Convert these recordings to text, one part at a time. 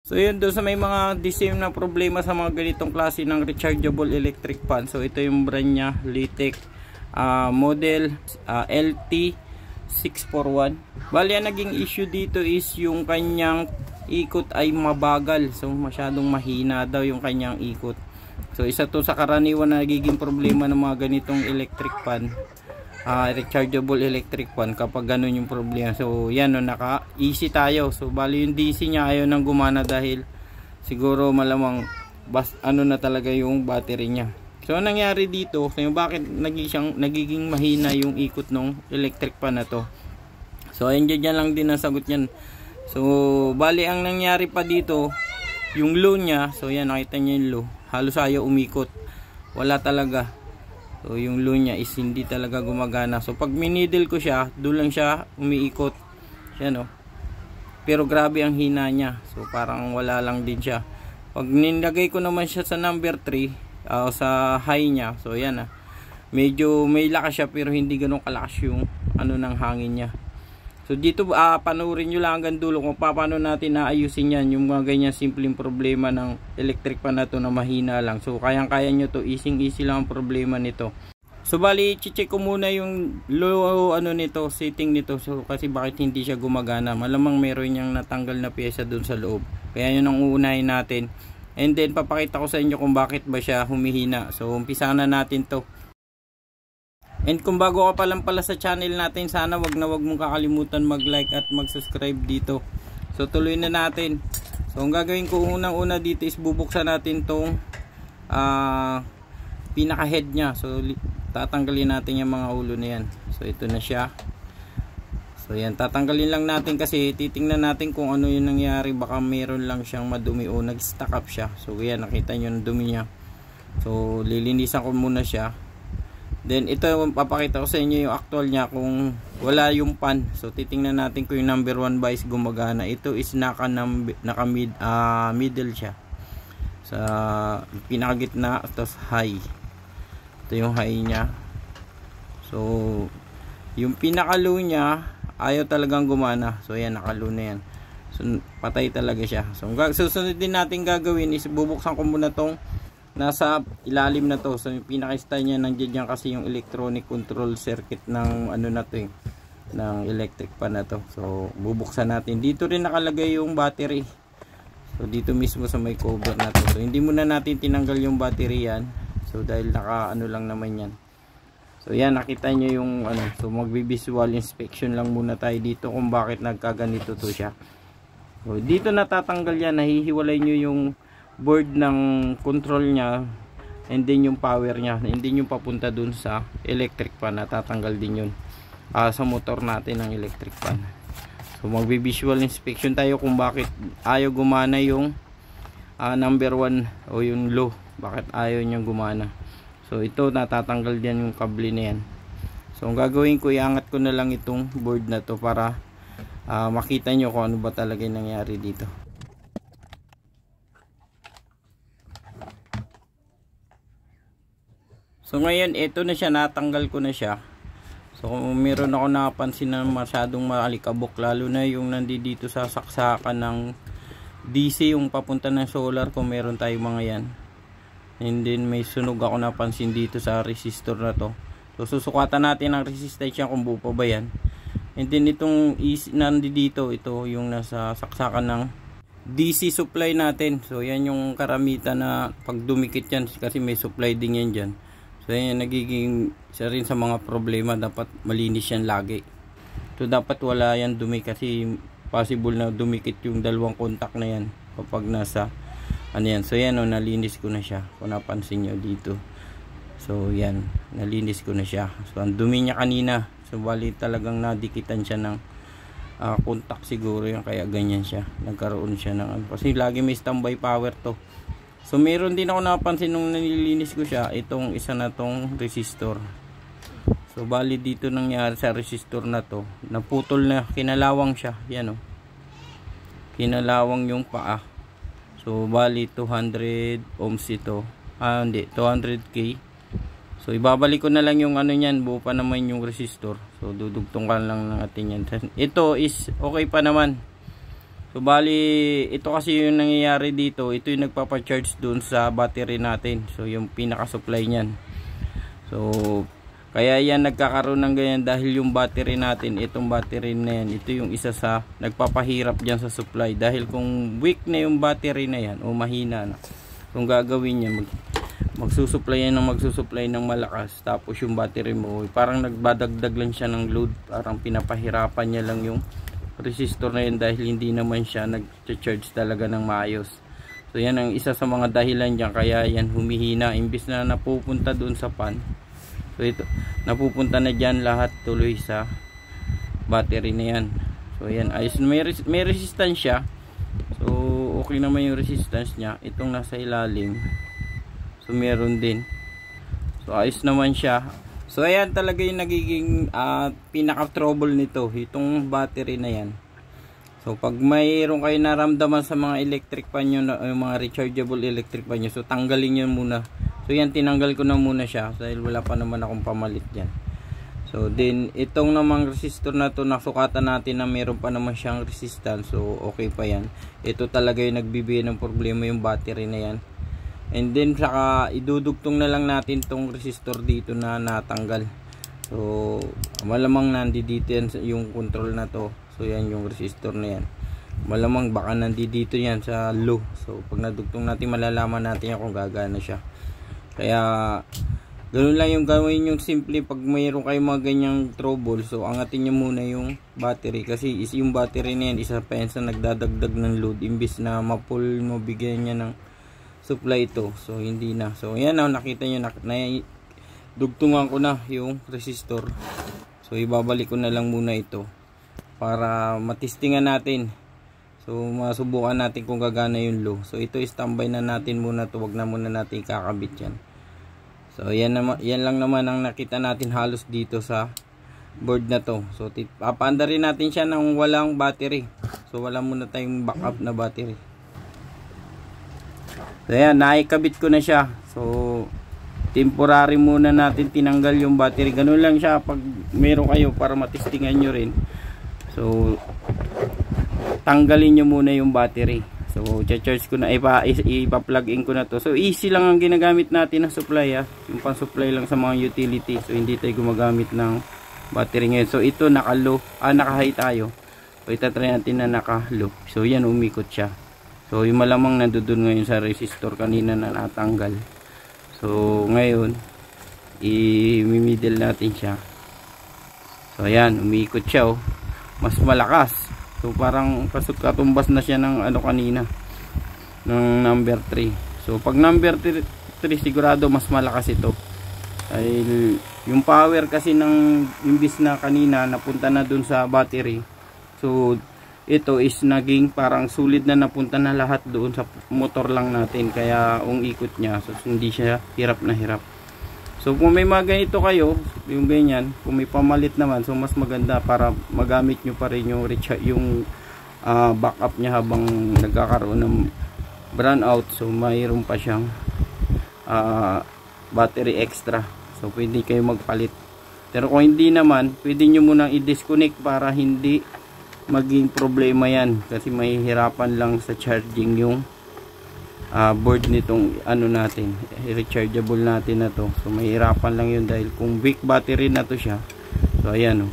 So yun, doon sa may mga design na problema sa mga ganitong klase ng rechargeable electric fan. So ito yung brand niya, Litec model LT641. Bali ang naging issue dito is yung kanyang ikot ay mabagal. So masyadong mahina daw yung kanyang ikot. So isa to sa karaniwan na nagiging problema ng mga ganitong electric fan, rechargeable electric fan, kapag ganun yung problema. So yan, no, naka-easy tayo. So bali yung DC niya ayaw nang gumana dahil siguro malamang ano na talaga yung battery niya. So anong nangyari dito, so bakit nagiging mahina yung ikot ng electric fan na to. So ayun, dyan lang din ang sagot niyan. So bali ang nangyari pa dito, yung low niya, so yan, nakita niyo yung low, halos ayaw umikot, wala talaga. So yung low niya is hindi talaga gumagana. So pag minidle ko siya, doon lang siya umiikot. Yan, oh. Pero grabe ang hina niya. So parang wala lang din siya. Pag nilagay ko naman siya sa number 3, sa high niya, so yan, medyo may lakas siya pero hindi ganoon kalakas yung ano ng hangin niya. So dito panoorin nyo lang hanggang dulo kung paano natin naayusin yan, yung mga ganyan simpleng problema ng electric fan na to na mahina lang. So kayang-kaya nyo to, easy lang ang problema nito. So bali, check ko muna yung low nito, setting nito. So kasi bakit hindi siya gumagana? Malamang meron niyang natanggal na pyesa dun sa loob. Kaya yun ang uunahin natin. And then papakita ko sa inyo kung bakit ba siya humihina. So umpisa na natin to. And kung bago ka pa lang pala sa channel natin, sana wag mong kakalimutan mag-like at mag-subscribe dito. So tuloy na natin. So ang gagawin ko unang-una dito is bubuksan natin tong pinaka-head niya. So tatanggalin natin yung mga ulo na yan. So ito na siya. So yan, tatanggalin lang natin kasi titingnan natin kung ano yung nangyari. Baka meron lang siyang madumi o nag-stack up siya. So yan, nakita nyo yung dumi niya. So lilinisan ko muna siya. Then ito, papakita ko sa inyo yung actual niya kung wala yung pan. So titingnan natin kung yung number 1 ba is gumagana. Ito is middle siya. Sa pinakagitna, tapos high. Ito yung high niya. So yung pinaka-low niya ayaw talagang gumana. So ayan, naka-low na yan. So patay talaga siya. So susunod din natin gagawin is bubuksan ko muna tong nasa ilalim na to. So yung pinaka-style niya, nandiyan kasi yung electronic control circuit ng ano na to, ng electric fan na to. So bubuksan natin. Dito rin nakalagay yung battery. So dito mismo sa may cover na to. So hindi muna natin tinanggal yung battery yan. So dahil naka ano lang naman yan. So yan, nakita nyo yung ano. So magbi-visual inspection lang muna tayo dito kung bakit nagkaganito to siya. So dito natatanggal yan, nahihiwalay nyo yung board ng control nya, and then yung power nya, and then yung papunta dun sa electric fan, natatanggal din yun sa motor natin ng electric fan. So magbi-visual inspection tayo kung bakit ayaw gumana yung number 1 o yung low, bakit ayaw niyang gumana. So ito, natatanggal diyan yung kable na yan. So ang gagawin ko, iangat ko na lang itong board na to para makita nyo kung ano ba talaga yung nangyari dito. So ngayon, ito na siya, natanggal ko na siya. So kung meron ako nakapansin na masyadong maalikabok, lalo na yung nandito sa saksakan ng DC, yung papunta ng solar, kung meron tayong mga yan. And then may sunog ako napansin dito sa resistor na to. So susukatan natin ang resistance kung buo pa ba yan. And then itong nandito, ito yung nasa saksakan ng DC supply natin. So yan yung karamitan na pag dumikit yan, kasi may supply din yan dyan. So yan, nagiging isa rin sa mga problema, dapat malinis yan lagi. So dapat wala yan dumi, kasi possible na dumikit yung dalawang contact na yan kapag nasa ano yan. So yan, nalinis ko na siya kung napansin nyo dito. So yan, nalinis ko na siya. So ang dumi niya kanina, so bali talagang nadikitan siya ng contact siguro yan, kaya ganyan siya, nagkaroon siya ng kasi lagi may standby power to. So meron din ako napansin nung nililinis ko siya, itong isa na tong resistor. So bali dito nangyari sa resistor na to, naputol na, kinalawang siya. Yan, oh, kinalawang yung paa. So bali 200 ohms ito. Hindi, 200k. So ibabalik ko na lang yung ano niyan, buo pa naman yung resistor. So dudugtungan lang natin yan. Ito is okay pa naman. So bali, ito kasi yung nangyayari dito, ito yung nagpapa-charge dun sa battery natin. So yung pinaka-supply niyan. So kaya yan nagkakaroon ng ganyan dahil yung battery natin, itong battery na yan, ito yung isa sa nagpapahirap diyan sa supply. Dahil kung weak na yung battery na yan o mahina na, kung gagawin niya, magsusupply ng malakas, tapos yung battery mo parang nagbadagdag lang siya ng load, parang pinapahirapan niya lang yung resistor na yun dahil hindi naman siya nag-charge talaga ng maayos. So yan ang isa sa mga dahilan diyan, kaya yan humihina imbis na napupunta doon sa pan. So ito, napupunta na diyan lahat tuloy sa battery na yan. So yan, ayos, may resistance siya. So okay naman yung resistance niya. Itong nasa ilalim, so meron din. So ayos naman siya. So ayan talaga yung nagiging pinaka trouble nito, itong battery na yan. So pag mayroon kayo naramdaman sa mga electric pan nyo, yung mga rechargeable electric pan nyo, so tanggalin nyo muna. So yan, tinanggal ko na muna siya dahil wala pa naman akong pamalit dyan. So then itong namang resistor na to, nasukatan natin na meron pa naman siyang resistance. So okay pa yan. Ito talaga yung nagbibigay ng problema, yung battery na yan. And then saka idudugtong na lang natin tong resistor dito na natanggal. So malamang nandito yan yung control na to. So yan yung resistor na yan. Malamang baka nandito yan sa low. So pag nadugtong natin, malalaman natin yan kung gagana siya. Kaya ganun lang yung gawin yung simple pag mayroon kayong mga ganyang trouble. So angatin nyo muna yung battery, kasi yung battery na yan, isa pa yan sa nagdadagdag ng load. Imbis na ma-pull mo, bigyan niya ng supply ito, so hindi na. So yan, nakita nyo na dugtungan ko na yung resistor. So ibabalik ko na lang muna ito para matistingan natin. So masubukan natin kung gagana yung low. So ito, standby na natin muna to, wag na muna natin kakabit yan. So yan lang naman ang nakita natin halos dito sa board na to. So papaanda rin natin siya ng walang battery. So wala muna tayong backup na battery. So ayan, naikabit ko na siya. So temporary muna natin tinanggal yung battery. Ganun lang siya pag meron kayo, para matistingan nyo rin. So tanggalin nyo muna yung battery. So charge ko na, ipa-plug in ko na to. So easy lang ang ginagamit natin na supply, yung pang supply lang sa mga utility. So hindi tayo gumagamit ng battery ngayon. So ito naka-low, naka-high tayo. So itatry natin na naka-low. So yan, umikot siya. So yung malamang nandoon ngayon sa resistor kanina na natanggal. So ngayon i-middle natin siya. So ayan, umiikot siya, mas malakas. So parang katumbas na siya ng kanina, ng number 3. So pag number 3 sigurado mas malakas ito. Ay yung power kasi ng imbis na kanina napunta na dun sa battery. So ito is naging parang sulit na napunta na lahat doon sa motor lang natin, kaya ang ikot niya, so hindi siya hirap na hirap. So kung may mga ganito kayo, yung ganyan, kung may pamalit naman, so mas maganda para magamit nyo pa rin yung backup niya habang nagkakaroon ng brownout. So mayroon pa siyang battery extra, so pwede kayo magpalit. Pero kung hindi naman, pwede nyo munang i-disconnect para hindi maging problema yan, kasi mahihirapan lang sa charging yung board nitong natin, rechargeable natin na to. So mahirapan lang yun dahil kung weak battery na to siya. So ayan,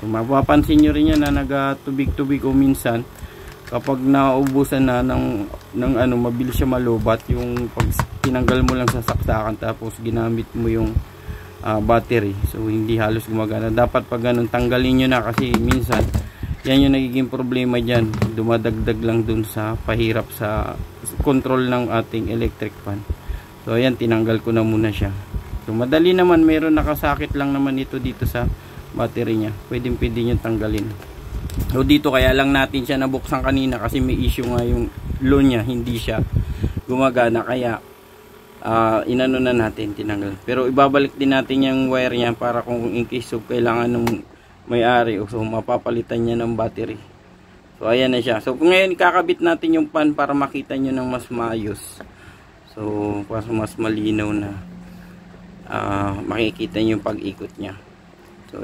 so mapapansin nyo rin yan na nagtubig-tubig o minsan kapag naubusan na ng mabilis siya malubat, yung pag tinanggal mo lang sa saksakan tapos ginamit mo yung battery, so hindi halos gumagana. Dapat pag ganun, tanggalin nyo na, kasi minsan yan yung nagiging problema dyan, dumadagdag lang dun sa pahirap sa control ng ating electric fan. So ayan, tinanggal ko na muna siya. So madali naman, meron nakasakit lang naman ito dito sa battery nya, pwede nyo tanggalin. So dito kaya lang natin siya nabuksan kanina kasi may issue nga yung low nya, hindi siya gumagana, kaya inano na natin, tinanggal. Pero ibabalik din natin yung wire nya para kung in case of kailangan ng may-ari, so mapapalitan niya ng battery. So ayan na siya. So ngayon kakabit natin yung pan para makita nyo ng mas maayos. So mas malinaw na makikita nyo yung pag-ikot niya. So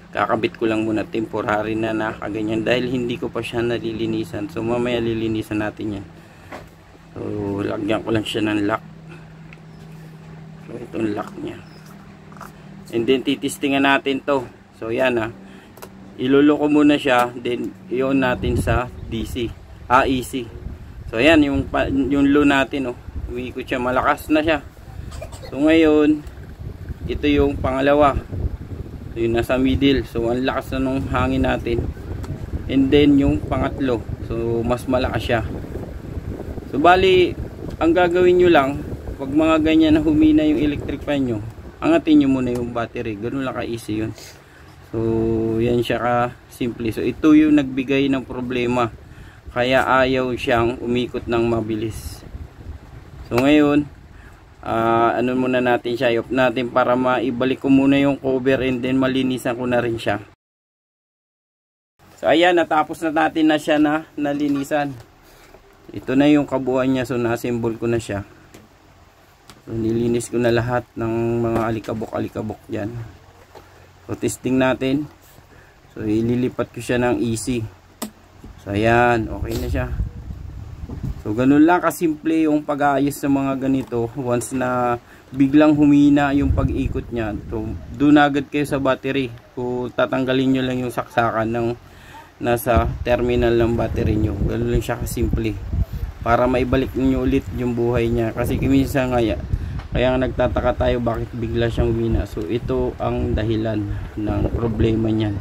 kakabit ko lang muna temporary na nakaganyan dahil hindi ko pa siya nalilinisan. So mamaya lilinisan natin yan. So lagyan ko lang siya ng lock. So itong lock niya. And then titistingan natin to. So yan iluloko muna siya, then i-on natin sa DC. AC. So yan yung low natin umiikot siya, malakas na siya. So ngayon ito yung pangalawa. So yung nasa middle. So ang lakas na nung hangin natin. And then yung pangatlo. So mas malakas siya. So bali ang gagawin nyo lang, pag mga ganyan na humina yung electric fan nyo, angatin nyo muna yung battery. Ganun lang ka-easy yun. So yan siya ka-simple. So ito yung nagbigay ng problema. Kaya ayaw siyang umikot ng mabilis. So ngayon ano muna natin siya, i-off natin para maibalik ko muna yung cover and then malinisan ko na rin siya. So ayan, natapos na natin na siya na nalinisan. Ito na yung kabuuan niya. So na-assemble ko na siya. So nilinis ko na lahat ng mga alikabok-alikabok dyan. So testing natin. So ililipat ko siya ng easy. So ayan, okay na siya. So ganun lang kasimple yung pag-aayos sa mga ganito. Once na biglang humina yung pag-ikot niya, so doon agad kayo sa battery. Kung tatanggalin nyo lang yung saksakan ng nasa terminal ng battery nyo. Ganun lang siya kasimple. Para maibalik nyo ulit yung buhay niya. Kasi minsan kaya nagtataka tayo bakit bigla siyang humina. So ito ang dahilan ng problema niyan.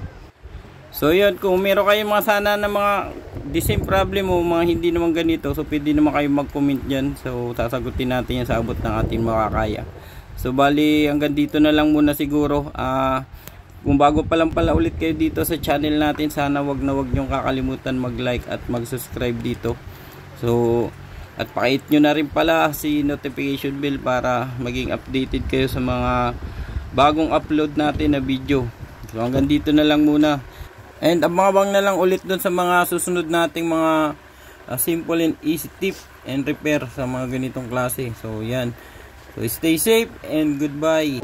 So yun, kung meron kayong mga sana na mga the same problem o mga hindi naman ganito, so pwede naman kayo mag-comment dyan. So sasagutin natin yan sa abot ng ating makakaya. So bali hanggang dito na lang muna siguro. Kung bago pa lang pala ulit kayo dito sa channel natin, sana wag nyong kakalimutan mag-like at mag-subscribe dito. So at pakihit nyo na rin pala si notification bell para maging updated kayo sa mga bagong upload natin na video. So hanggang dito na lang muna. And abang-abang na lang ulit dun sa mga susunod nating mga simple and easy tip and repair sa mga ganitong klase. So yan. So stay safe and goodbye.